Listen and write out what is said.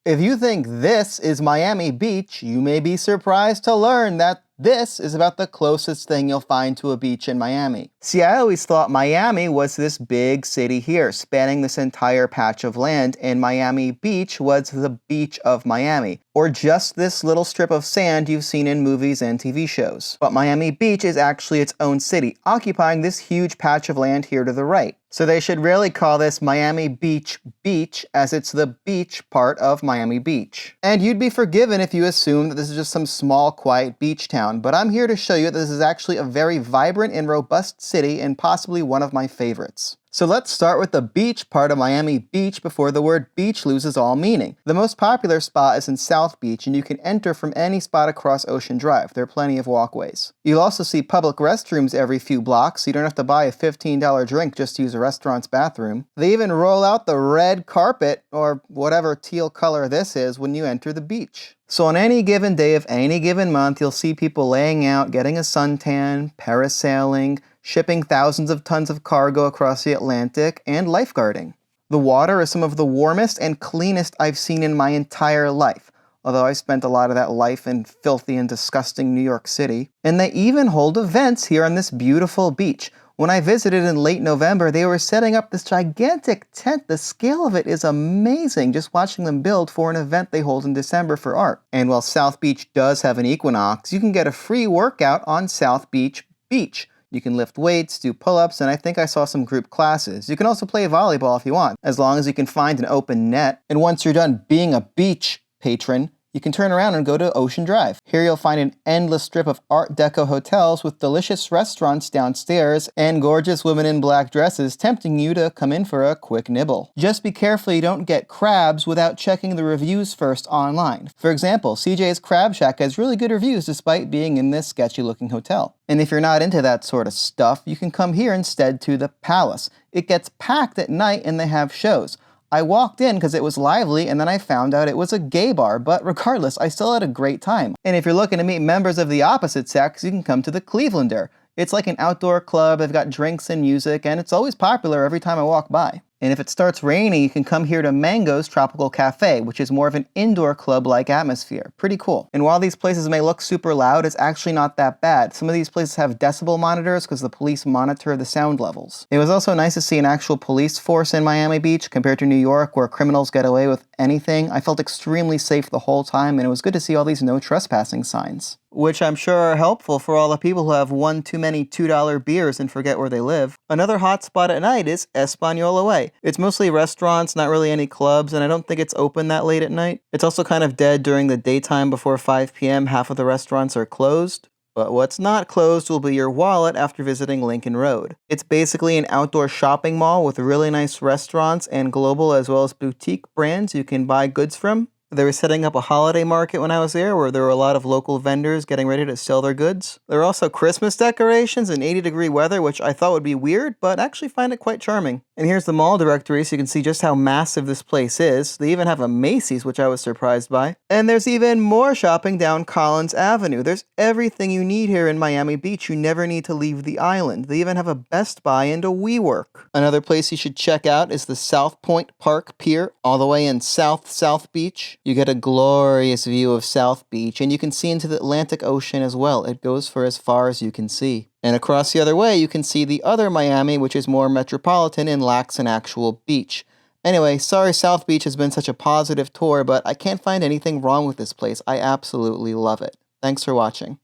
If you think this is Miami Beach, you may be surprised to learn that this is about the closest thing you'll find to a beach in Miami. See, I always thought Miami was this big city here, spanning this entire patch of land, and Miami Beach was the beach of Miami, or just this little strip of sand you've seen in movies and TV shows. But Miami Beach is actually its own city, occupying this huge patch of land here to the right. So they should really call this Miami Beach Beach, as it's the beach part of Miami Beach. And you'd be forgiven if you assume that this is just some small, quiet beach town, but I'm here to show you that this is actually a very vibrant and robust city and possibly one of my favorites. So let's start with the beach part of Miami Beach before the word beach loses all meaning. The most popular spot is in South Beach, and you can enter from any spot across Ocean Drive. There are plenty of walkways. You'll also see public restrooms every few blocks, so you don't have to buy a $15 drink just to use a restaurant's bathroom. They even roll out the red carpet, or whatever teal color this is, when you enter the beach. So on any given day of any given month, you'll see people laying out, getting a suntan, parasailing, shipping thousands of tons of cargo across the Atlantic, and lifeguarding. The water is some of the warmest and cleanest I've seen in my entire life, although I spent a lot of that life in filthy and disgusting New York City. And they even hold events here on this beautiful beach. When I visited in late November, they were setting up this gigantic tent. The scale of it is amazing, just watching them build for an event they hold in December for art. And while South Beach does have an equinox, you can get a free workout on South Beach Beach. You can lift weights, do pull-ups, and I think I saw some group classes. You can also play volleyball if you want, as long as you can find an open net. And once you're done being a beach patron, you can turn around and go to Ocean Drive. Here you'll find an endless strip of Art Deco hotels with delicious restaurants downstairs and gorgeous women in black dresses tempting you to come in for a quick nibble. Just be careful you don't get crabs without checking the reviews first online. For example, CJ's Crab Shack has really good reviews despite being in this sketchy looking hotel. And if you're not into that sort of stuff, you can come here instead to the Palace. It gets packed at night and they have shows. I walked in because it was lively, and then I found out it was a gay bar, but regardless, I still had a great time. And if you're looking to meet members of the opposite sex, you can come to the Clevelander. It's like an outdoor club, they've got drinks and music, and it's always popular every time I walk by. And if it starts raining, you can come here to Mango's Tropical Cafe, which is more of an indoor club-like atmosphere. Pretty cool. And while these places may look super loud, it's actually not that bad. Some of these places have decibel monitors because the police monitor the sound levels. It was also nice to see an actual police force in Miami Beach compared to New York, where criminals get away with anything. I felt extremely safe the whole time, and it was good to see all these no trespassing signs, which I'm sure are helpful for all the people who have one too many $2 beers and forget where they live. Another hot spot at night is Espanola Way. It's mostly restaurants, not really any clubs, and I don't think it's open that late at night. It's also kind of dead during the daytime. Before 5 p.m., half of the restaurants are closed. But what's not closed will be your wallet after visiting Lincoln Road. It's basically an outdoor shopping mall with really nice restaurants and global as well as boutique brands you can buy goods from. They were setting up a holiday market when I was there where there were a lot of local vendors getting ready to sell their goods. There were also Christmas decorations in 80-degree weather, which I thought would be weird, but actually find it quite charming. And here's the mall directory so you can see just how massive this place is. They even have a Macy's, which I was surprised by. And there's even more shopping down Collins Avenue. There's everything you need here in Miami Beach. You never need to leave the island. They even have a Best Buy and a WeWork. Another place you should check out is the South Pointe Park Pier, all the way in South Beach. You get a glorious view of South Beach, and you can see into the Atlantic Ocean as well. It goes for as far as you can see. And across the other way, you can see the other Miami, which is more metropolitan and lacks an actual beach. Anyway, sorry South Beach has been such a positive tour, but I can't find anything wrong with this place. I absolutely love it. Thanks for watching.